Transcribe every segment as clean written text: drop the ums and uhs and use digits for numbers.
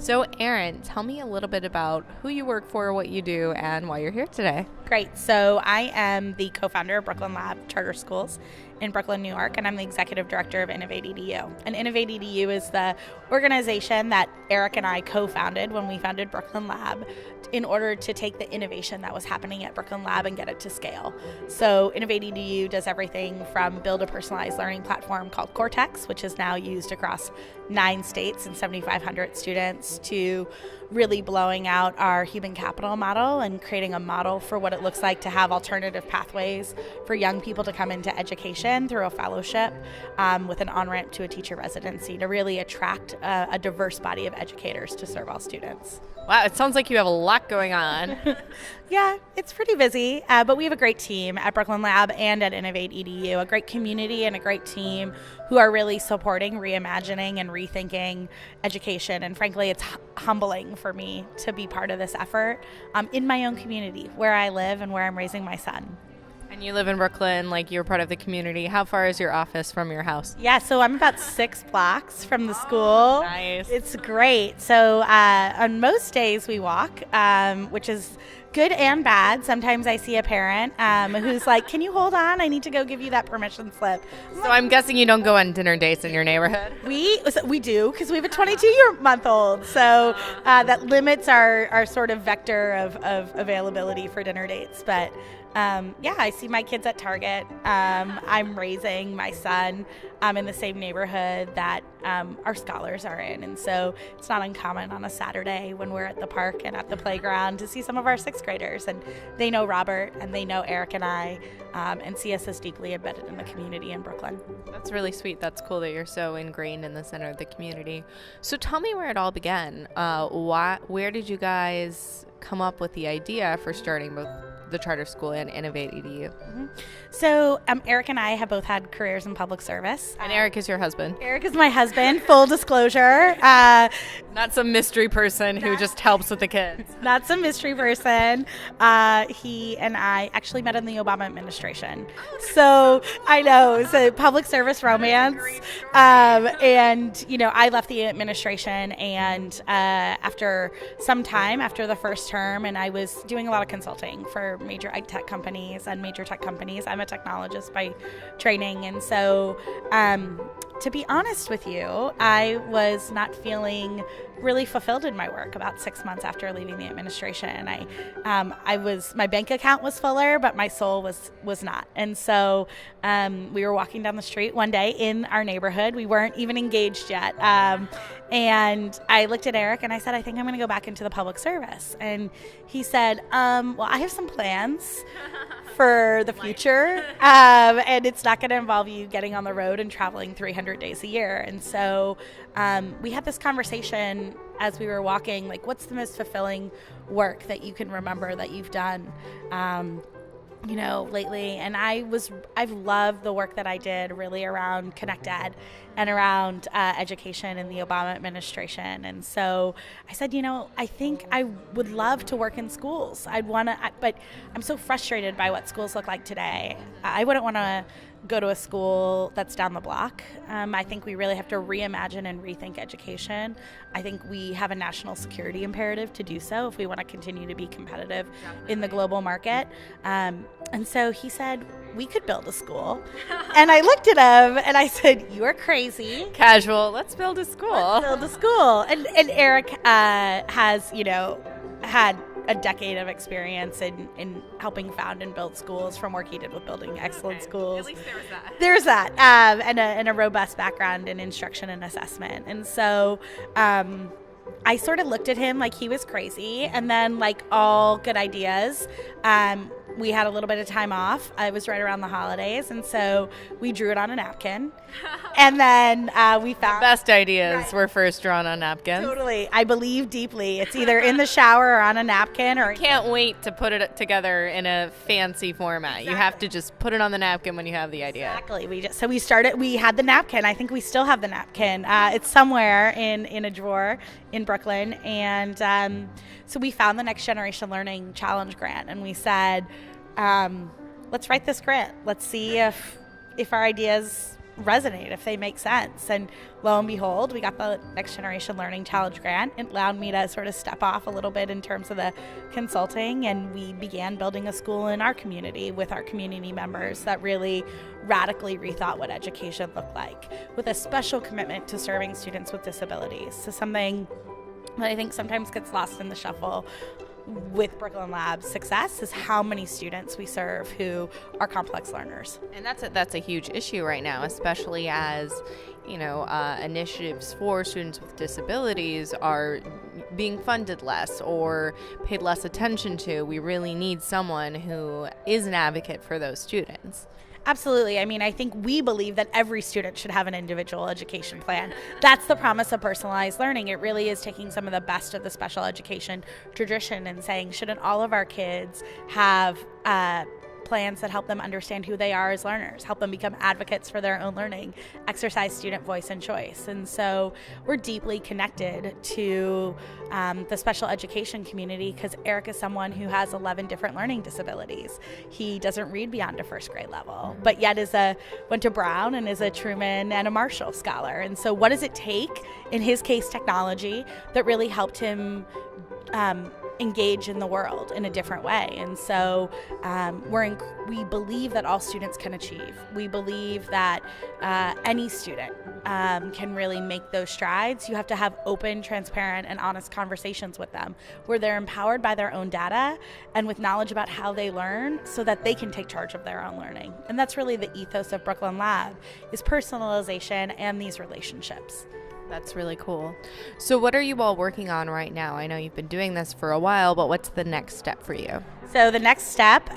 So, Erin, tell me a little bit about who you work for, what you do, and why you're here today. Great. So I am the co-founder of Brooklyn Lab Charter Schools in Brooklyn, New York, and I'm the executive director of InnovateEDU. And InnovateEDU is the organization that Eric and I co-founded when we founded Brooklyn Lab in order to take the innovation that was happening at Brooklyn Lab and get it to scale. So InnovateEDU does everything from build a personalized learning platform called Cortex, which is now used across 9 states and 7,500 students, to really blowing out our human capital model and creating a model for what it looks like to have alternative pathways for young people to come into education through a fellowship with an on-ramp to a teacher residency to really attract a diverse body of educators to serve all students. Wow, it sounds like you have a lot going on. Yeah, it's pretty busy, but we have a great team at Brooklyn Lab and at InnovateEDU, a great community and a great team who are really supporting reimagining and rethinking education. And frankly, it's humbling for me to be part of this effort in my own community, where I live and where I'm raising my son. And you live in Brooklyn, like you're part of the community. How far is your office from your house? Yeah, so I'm about 6 blocks from the school. Nice. It's great. So on most days we walk, which is good and bad. Sometimes I see a parent who's like, can you hold on? I need to go give you that permission slip. So I'm guessing you don't go on dinner dates in your neighborhood? We do, because we have a 22-month-old. So that limits our sort of vector of availability for dinner dates. But yeah, I see my kids at Target. I'm raising my son in the same neighborhood that our scholars are in. And so it's not uncommon on a Saturday when we're at the park and at the playground to see some of our 6th graders. And they know Robert and they know Eric and I and see us as deeply embedded in the community in Brooklyn. That's really sweet. That's cool that you're so ingrained in the center of the community. So tell me where it all began. Where did you guys come up with the idea for starting both the charter school and InnovateEDU? Mm-hmm. So Eric and I have both had careers in public service. And Eric is your husband? Eric is my husband, full disclosure. Not some mystery person who just helps with the kids. Not some mystery person. He and I actually met in the Obama administration. So I know, it's a public service romance. And, you know, I left the administration and after some time, after the first term, and I was doing a lot of consulting for major ed tech companies and major tech companies. I'm a technologist by training. And so, to be honest with you, I was not feeling really fulfilled in my work about 6 months after leaving the administration. My bank account was fuller, but my soul was not. And so we were walking down the street one day in our neighborhood. We weren't even engaged yet. And I looked at Eric and I said, I think I'm going to go back into the public service. And he said, well, I have some plans for the future. And it's not going to involve you getting on the road and traveling 300 days a year. And so we had this conversation as we were walking, like, what's the most fulfilling work that you can remember that you've done, lately? And I've loved the work that I did really around Connect Ed and around education in the Obama administration. And so I said, I think I would love to work in schools. But I'm so frustrated by what schools look like today. I wouldn't want to go to a school that's down the block. I think we really have to reimagine and rethink education. I think we have a national security imperative to do so if we want to continue to be competitive in the global market. And so he said, we could build a school. And I looked at him and I said, you are crazy. Casual, let's build a school. Let's build a school. And Eric has, had a decade of experience in helping found and build schools from work he did with building excellent schools. At least there was that. There's that. And a robust background in instruction and assessment. And so I sort of looked at him like he was crazy. And then, like all good ideas, we had a little bit of time off. It was right around the holidays. And so we drew it on a napkin. And then we found... The best ideas were first drawn on napkins. Totally. I believe deeply. It's either in the shower or on a napkin. Or can't wait to put it together in a fancy format. Exactly. You have to just put it on the napkin when you have the idea. Exactly. We had the napkin. I think we still have the napkin. It's somewhere in a drawer in Brooklyn. And so we found the Next Generation Learning Challenge grant. And we said, let's write this grant. Let's see if our ideas resonate, if they make sense. And lo and behold, we got the Next Generation Learning Challenge grant. It allowed me to sort of step off a little bit in terms of the consulting, and we began building a school in our community with our community members that really radically rethought what education looked like, with a special commitment to serving students with disabilities. So something that I think sometimes gets lost in the shuffle with Brooklyn Lab's success is how many students we serve who are complex learners. And that's a huge issue right now, especially as, initiatives for students with disabilities are being funded less or paid less attention to. We really need someone who is an advocate for those students. Absolutely. I mean, I think we believe that every student should have an individual education plan. That's the promise of personalized learning. It really is taking some of the best of the special education tradition and saying, shouldn't all of our kids have plans that help them understand who they are as learners, help them become advocates for their own learning, exercise student voice and choice. And so we're deeply connected to the special education community because Eric is someone who has 11 different learning disabilities. He doesn't read beyond a first grade level, but yet went to Brown and is a Truman and a Marshall scholar. And so what does it take, in his case, technology that really helped him engage in the world in a different way? And so we believe that all students can achieve. We believe that any student can really make those strides. You have to have open, transparent, and honest conversations with them where they're empowered by their own data and with knowledge about how they learn so that they can take charge of their own learning. And that's really the ethos of Brooklyn Lab, is personalization and these relationships. That's really cool. So what are you all working on right now? I know you've been doing this for a while, but what's the next step for you? So the next step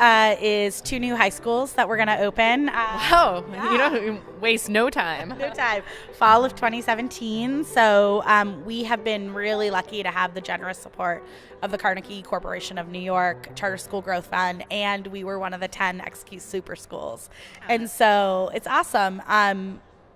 is 2 new high schools that we're going to open. Wow, yeah. You don't waste no time. No time. Fall of 2017. So we have been really lucky to have the generous support of the Carnegie Corporation of New York Charter School Growth Fund, and we were one of the 10 XQ Super Schools. And so it's awesome.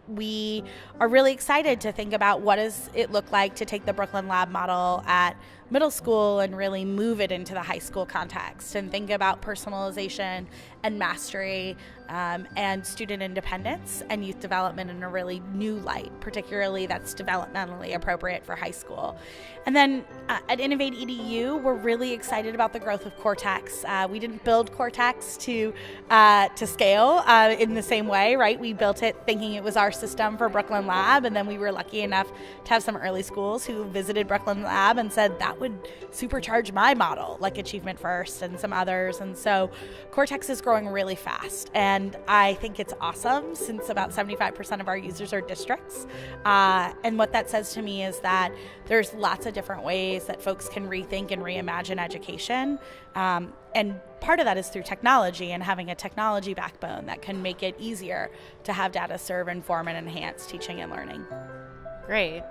We are really excited to think about what does it look like to take the Brooklyn Lab model at middle school and really move it into the high school context and think about personalization and mastery and student independence and youth development in a really new light, particularly that's developmentally appropriate for high school. And then at InnovateEDU, we're really excited about the growth of Cortex. We didn't build Cortex to scale in the same way, right? We built it thinking it was our system for Brooklyn Lab, and then we were lucky enough to have some early schools who visited Brooklyn Lab and said that would supercharge my model, like Achievement First and some others. And so Cortex is growing really fast, and I think it's awesome since about 75% of our users are districts. And what that says to me is that there's lots of different ways that folks can rethink and reimagine education. And part of that is through technology and having a technology backbone that can make it easier to have data serve, inform, and enhance teaching and learning. Great.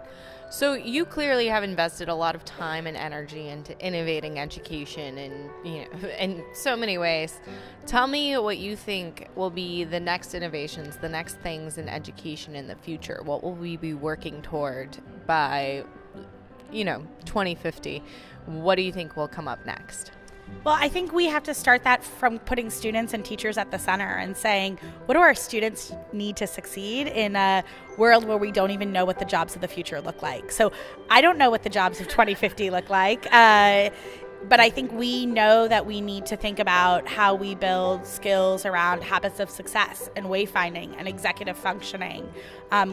So you clearly have invested a lot of time and energy into innovating education and, in so many ways. Tell me what you think will be the next innovations, the next things in education in the future. What will we be working toward by, 2050? What do you think will come up next? Well, I think we have to start that from putting students and teachers at the center and saying, what do our students need to succeed in a world where we don't even know what the jobs of the future look like? So I don't know what the jobs of 2050 look like. But I think we know that we need to think about how we build skills around habits of success and wayfinding and executive functioning.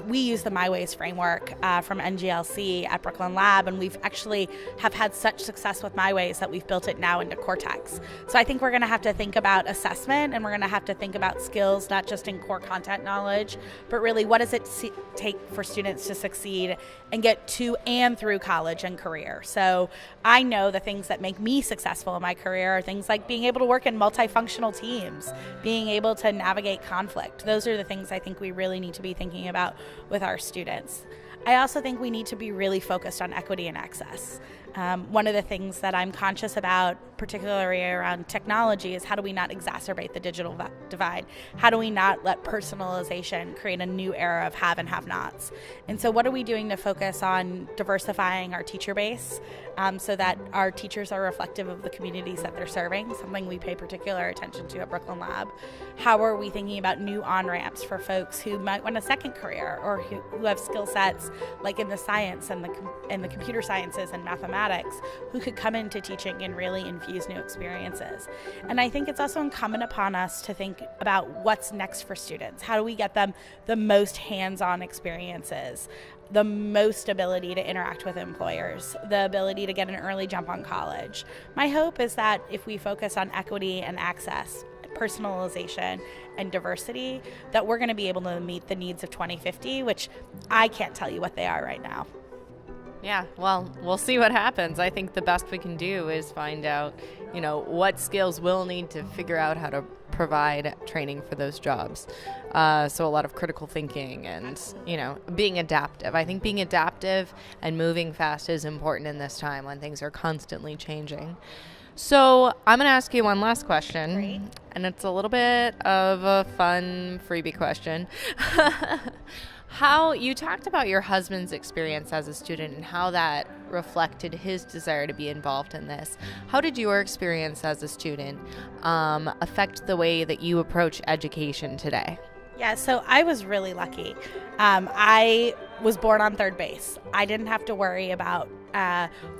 We use the My Ways framework from NGLC at Brooklyn Lab, and we've actually have had such success with My Ways that we've built it now into Cortex. So I think we're going to have to think about assessment, and we're going to have to think about skills, not just in core content knowledge, but really what does it take for students to succeed and get to and through college and career. So I know the things that make me successful in my career are things like being able to work in multifunctional teams, being able to navigate conflict. Those are the things I think we really need to be thinking about with our students. I also think we need to be really focused on equity and access. One of the things that I'm conscious about, particularly around technology, is how do we not exacerbate the digital divide? How do we not let personalization create a new era of have and have-nots? And so what are we doing to focus on diversifying our teacher base so that our teachers are reflective of the communities that they're serving, something we pay particular attention to at Brooklyn Lab? How are we thinking about new on-ramps for folks who might want a second career or who have skill sets like in the science and the computer sciences and mathematics, who could come into teaching and really infuse new experiences? And I think it's also incumbent upon us to think about what's next for students. How do we get them the most hands-on experiences, the most ability to interact with employers, the ability to get an early jump on college? My hope is that if we focus on equity and access, personalization and diversity, that we're going to be able to meet the needs of 2050, which I can't tell you what they are right now. Yeah, well, we'll see what happens. I think the best we can do is find out, what skills we'll need to figure out how to provide training for those jobs. So a lot of critical thinking and, being adaptive. I think being adaptive and moving fast is important in this time when things are constantly changing. So I'm going to ask you one last question. Great. And it's a little bit of a fun freebie question. How you talked about your husband's experience as a student and how that reflected his desire to be involved in this. How did your experience as a student affect the way that you approach education today? Yeah, so I was really lucky. I was born on third base. I didn't have to worry about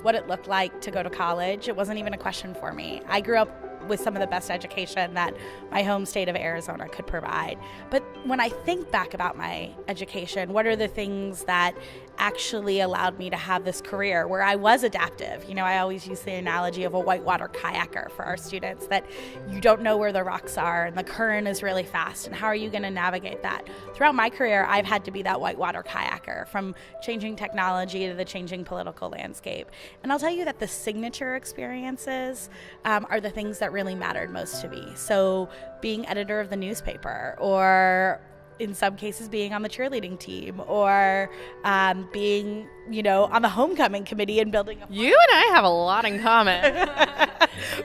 what it looked like to go to college. It wasn't even a question for me. I grew up with some of the best education that my home state of Arizona could provide. But when I think back about my education, what are the things that actually allowed me to have this career where I was adaptive? I always use the analogy of a whitewater kayaker for our students, that you don't know where the rocks are and the current is really fast, and how are you going to navigate that? Throughout my career, I've had to be that whitewater kayaker, from changing technology to the changing political landscape. And I'll tell you that the signature experiences are the things that really mattered most to me. So being editor of the newspaper, or in some cases being on the cheerleading team, or being, on the homecoming committee and building a... You and I have a lot in common.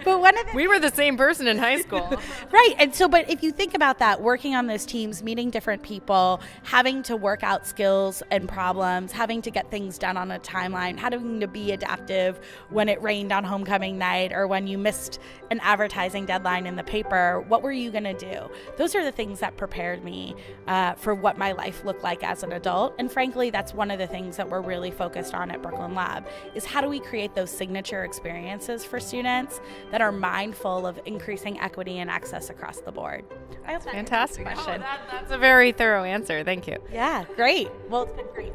But we were the same person in high school. Right. And so, but if you think about that, working on those teams, meeting different people, having to work out skills and problems, having to get things done on a timeline, having to be adaptive when it rained on homecoming night or when you missed an advertising deadline in the paper, what were you going to do? Those are the things that prepared me for what my life looked like as an adult. And frankly, that's one of the things that we're really focused on at Brooklyn Lab, is how do we create those signature experiences for students that are mindful of increasing equity and access across the board. I hope that Fantastic question. That's a very thorough answer. Thank you. Yeah, great. Well, it's been great.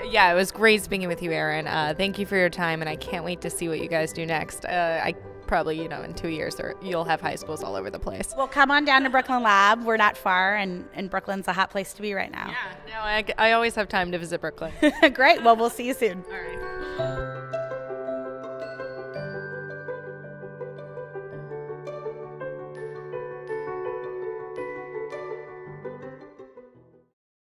Yeah, it was great speaking with you, Erin. Thank you for your time, and I can't wait to see what you guys do next. I probably, in 2 years, you'll have high schools all over the place. Well, come on down to Brooklyn Lab. We're not far, and Brooklyn's a hot place to be right now. Yeah, no, I always have time to visit Brooklyn. Great. Well, we'll see you soon. All right.